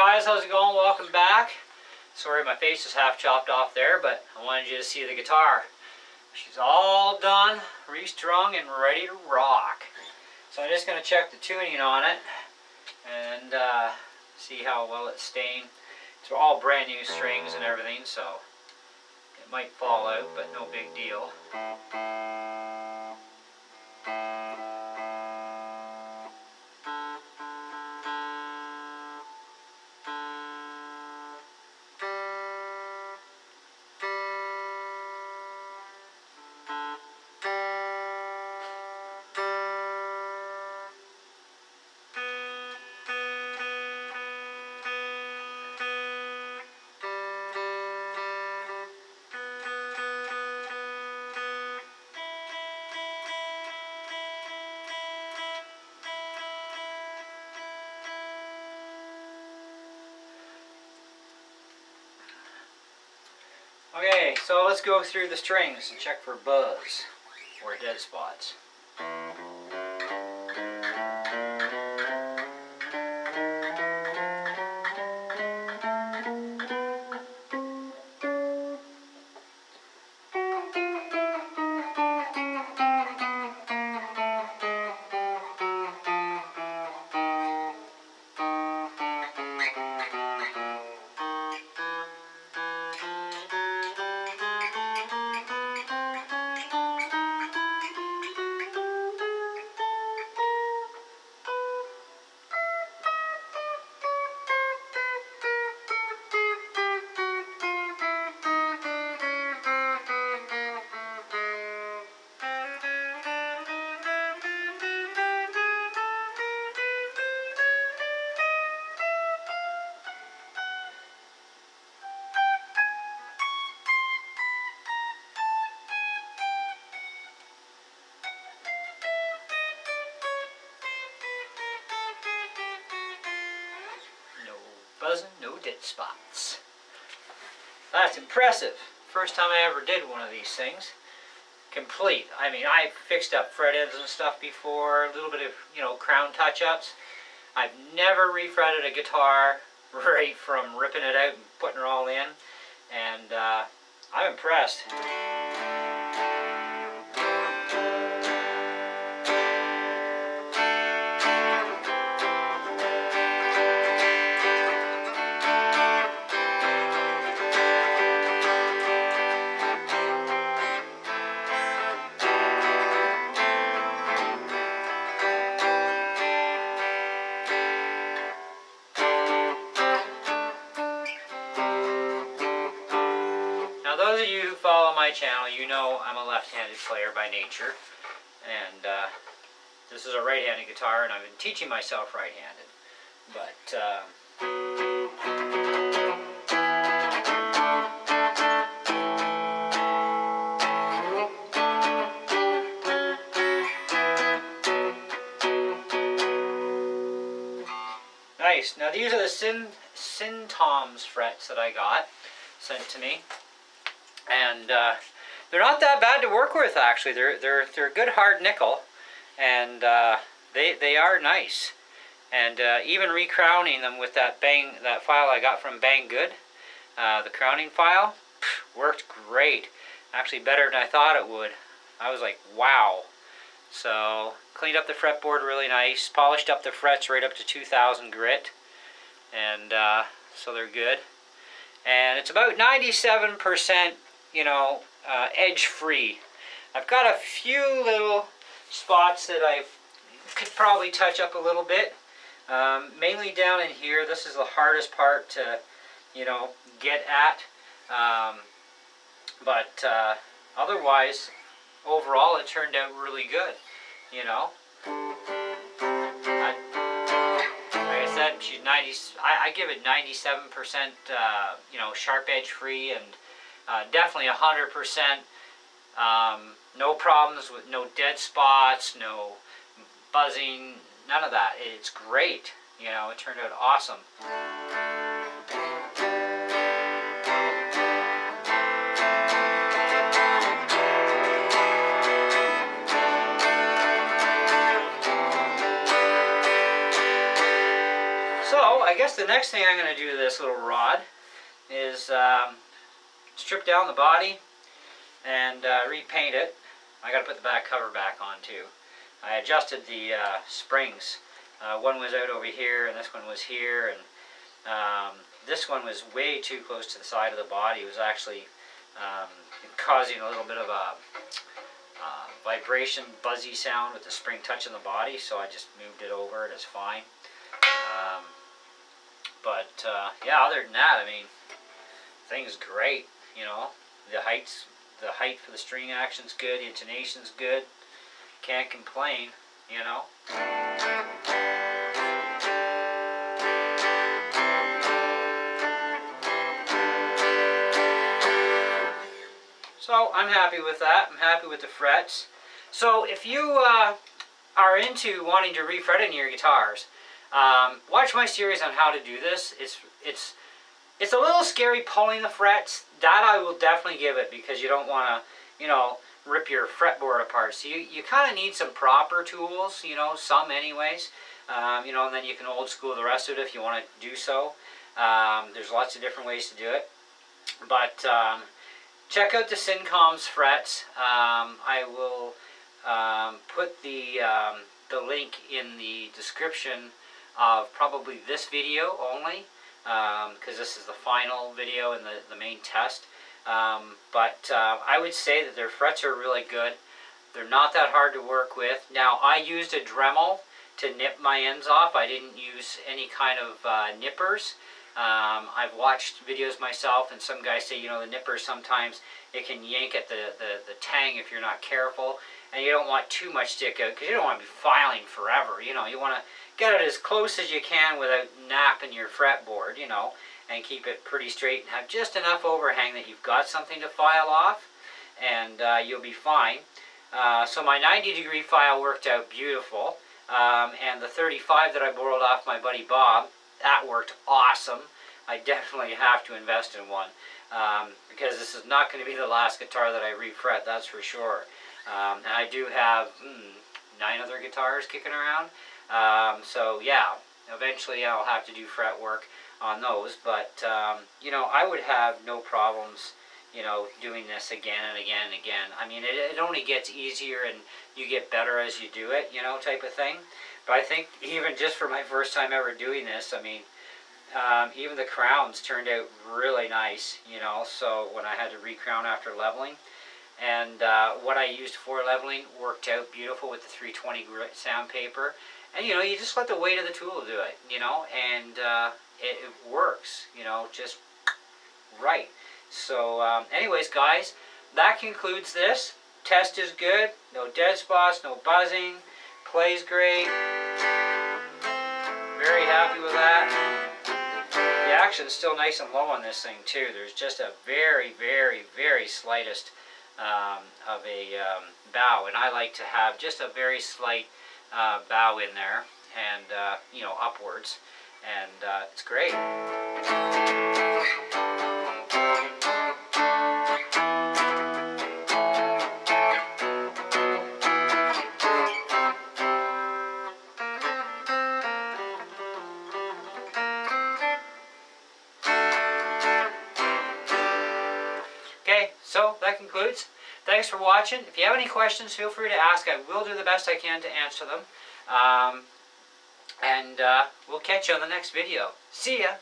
guys, how's it going? Welcome back. Sorry my face is half chopped off there, but I wanted you to see the guitar. She's all done, restrung, and ready to rock. So I'm just going to check the tuning on it and see how well it's staying. It's all brand new strings and everything, so it might fall out, but no big deal. Okay, so let's go through the strings and check for buzz or dead spots. Buzzing, no dead spots. That's impressive. First time I ever did one of these things. Complete. I mean, I've fixed up fret ends and stuff before, a little bit of, crown touch-ups. I've never refretted a guitar right from ripping it out and putting it all in. And I'm impressed. Now those of you who follow my channel, you know I'm a left-handed player by nature, and this is a right-handed guitar, and I've been teaching myself right-handed. But nice. Now these are the sintoms frets that I got sent to me. And they're not that bad to work with, actually. They're a good hard nickel, and they are nice. And even recrowning them with that file I got from Bang Good, the crowning file, worked great. Actually better than I thought it would. I was like, wow. So cleaned up the fretboard really nice, polished up the frets right up to 2000 grit, and so they're good. And it's about 97%, edge free. I've got a few little spots that I could probably touch up a little bit. Mainly down in here. This is the hardest part to, get at. But otherwise, overall, it turned out really good. Like I said, she's 90. I give it 97%. Sharp edge free, and definitely 100%. No problems with no dead spots, no buzzing, none of that. It's great. It turned out awesome. So I I guess the next thing I'm going to do to this little rod is strip down the body and repaint it. I got to put the back cover back on too. I adjusted the springs. One was out over here and this one was here, and this one was way too close to the side of the body. It was actually causing a little bit of a vibration, buzzy sound with the spring touching the body, so I just moved it over and it's fine. Yeah, other than that, I mean, thing's great. You know, the height for the string action's good, the intonation's good. Can't complain, you know. So I'm happy with that. I'm happy with the frets. So if you are into wanting to refret any of your guitars, watch my series on how to do this. It's a little scary pulling the frets. That I will definitely give it, because you don't want to, you know, rip your fretboard apart. So you kind of need some proper tools, you know, some anyways. You know, and then you can old school the rest of it if you want to do so. There's lots of different ways to do it. But check out the sintoms frets. I will put the link in the description of probably this video only, because this is the final video in the main test. I would say that their frets are really good. They're not that hard to work with. Now, I used a Dremel to nip my ends off. I didn't use any kind of nippers. I've watched videos myself, and some guys say, you know, the nippers sometimes it can yank at the tang if you're not careful, and you don't want too much stick out because you don't want to be filing forever. You know, you want to get it as close as you can without napping your fretboard, you know, and keep it pretty straight and have just enough overhang that you've got something to file off, and you'll be fine. So my 90-degree file worked out beautiful, and the 35 that I borrowed off my buddy Bob, that worked awesome. I definitely have to invest in one, because this is not going to be the last guitar that I refret, that's for sure. And I do have 9 other guitars kicking around. So yeah, eventually I'll have to do fret work on those, but you know, I would have no problems, you know, doing this again and again and again. I mean, it only gets easier and you get better as you do it, you know, type of thing. But I think even just for my first time ever doing this, I mean, even the crowns turned out really nice, you know, so when I had to recrown after leveling. And what I used for leveling worked out beautiful with the 320 grit sandpaper. And, you know, you just let the weight of the tool do it, you know, and it works, you know, just right. So anyways, guys, that concludes this. Test is good. No dead spots, no buzzing. Plays great. Very happy with that. The action's still nice and low on this thing, too. There's just a very, very, very slightest of a bow, and I like to have just a very slight bow in there, and you know, upwards, and it's great. Okay, so that concludes. Thanks for watching. If you have any questions, feel free to ask. I will do the best I can to answer them. We'll catch you on the next video. See ya!